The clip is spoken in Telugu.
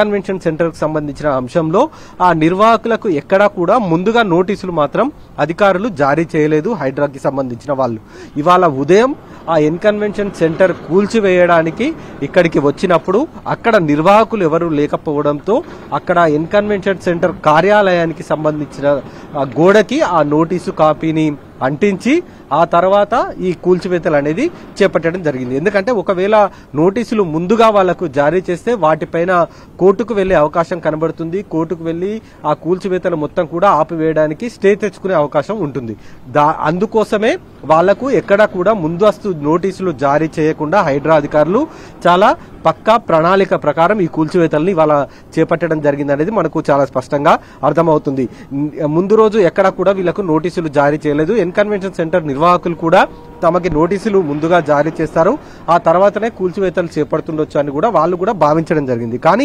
కన్వెన్షన్ సెంటర్ కు సంబంధించిన అంశంలో ఆ నిర్వాహకులకు ఎక్కడా కూడా ముందుగా నోటీసులు మాత్రం అధికారులు జారీ చేయలేదు. హైడ్రాకి సంబంధించిన వాళ్ళు ఇవాళ ఉదయం ఆ కన్వెన్షన్ సెంటర్ కూల్చివేయడానికి ఇక్కడికి వచ్చినప్పుడు అక్కడ నిర్వాహకులు ఎవరు లేకపోవడంతో అక్కడ కన్వెన్షన్ సెంటర్ కార్యాలయానికి సంబంధించిన గోడకి ఆ నోటీసు కాపీని అంటించి ఆ తర్వాత ఈ కూల్చివేతలు అనేది చేపట్టడం జరిగింది. ఎందుకంటే ఒకవేళ నోటీసులు ముందుగా వాళ్లకు జారీ చేస్తే వాటిపైన కోర్టుకు వెళ్లే అవకాశం కనబడుతుంది. కోర్టుకు వెళ్లి ఆ కూల్చివేతలు మొత్తం కూడా ఆపివేయడానికి స్టే తెచ్చుకునే అవకాశం ఉంటుంది. అందుకోసమే వాళ్లకు ఎక్కడా కూడా ముందస్తు నోటీసులు జారీ చేయకుండా హైడ్రా అధికారులు చాలా పక్కా ప్రణాళిక ప్రకారం ఈ కూల్చివేతల్ని ఇవాళ చేపట్టడం జరిగింది అనేది మనకు చాలా స్పష్టంగా అర్థమవుతుంది. ముందు రోజు ఎక్కడా కూడా వీళ్లకు నోటీసులు జారీ చేయలేదు. కన్వెన్షన్ సెంటర్ నిర్వాహకులు కూడా తమకి నోటీసులు ముందుగా జారీ చేస్తారు, ఆ తర్వాతనే కూల్చివేతలు చేపడుతుండొచ్చు అని కూడా వాళ్ళు కూడా భావించడం జరిగింది. కానీ